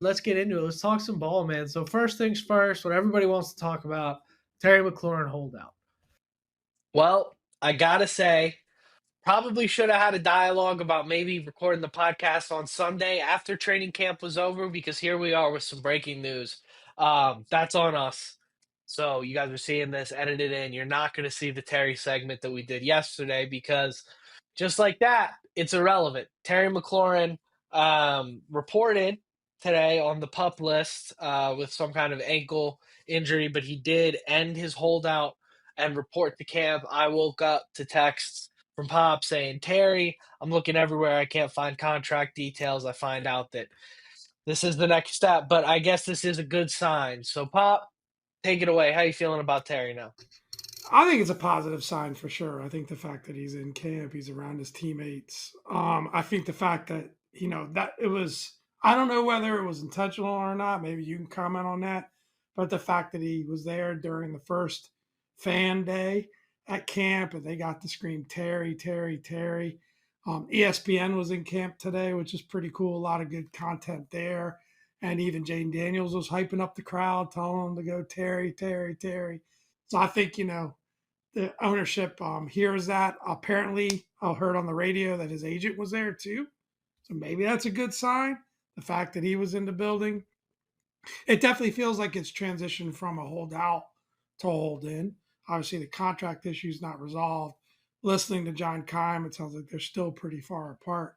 Let's get into it. Let's talk some ball, man. So first things first, what everybody wants to talk about, Terry McLaurin holdout. Well, I gotta say, probably should have had a dialogue about maybe recording the podcast on Sunday after training camp was over because here we are with some breaking news. That's on us. So you guys are seeing this edited in. You're not going to see the Terry segment that we did yesterday because just like that, it's irrelevant. Terry McLaurin reported today on the pup list with some kind of ankle injury, but he did end his holdout and report to camp. I woke up to texts from Pop saying, Terry, I'm looking everywhere. I can't find contract details. I find out that this is the next step, but I guess this is a good sign. So, Pop, take it away. How you feeling about Terry now? I think it's a positive sign for sure. I think the fact that he's in camp, he's around his teammates. I think the fact that that it was. I don't know whether it was intentional or not. Maybe you can comment on that. But the fact that he was there during the first fan day at camp and they got to scream Terry, Terry, Terry. ESPN was in camp today, which is pretty cool. A lot of good content there. And even Jane Daniels was hyping up the crowd, telling them to go Terry, Terry, Terry. So I think the ownership hears that. Apparently, I heard on the radio that his agent was there too. So maybe that's a good sign. The fact that he was in the building, it definitely feels like it's transitioned from a holdout to hold in. Obviously, the contract issue is not resolved. Listening to John Keim, it sounds like they're still pretty far apart.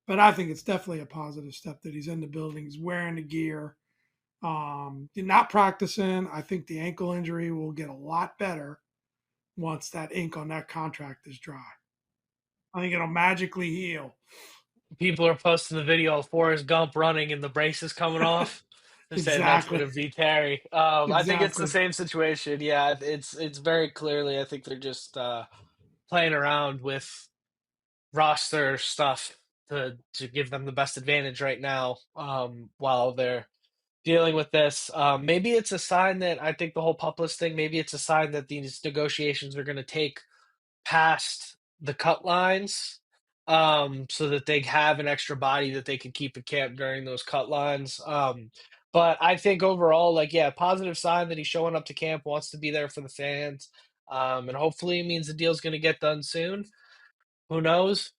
But I think it's definitely a positive step that he's in the building. He's wearing the gear. Not practicing. I think the ankle injury will get a lot better once that ink on that contract is dry. I think it'll magically heal. People are posting the video of Forrest Gump running and the braces coming off. They're saying that's going Exactly. to be Terry. I think it's the Exactly. same situation. Yeah, it's very clearly. I think they're just playing around with roster stuff to give them the best advantage right now while they're dealing with this. Maybe it's a sign that I think the whole Pupless thing, maybe it's a sign that these negotiations are going to take past the cut lines so that they have an extra body that they can keep in camp during those cut lines. But I think overall, like, yeah, positive sign that he's showing up to camp, wants to be there for the fans. And hopefully it means the deal's going to get done soon. Who knows?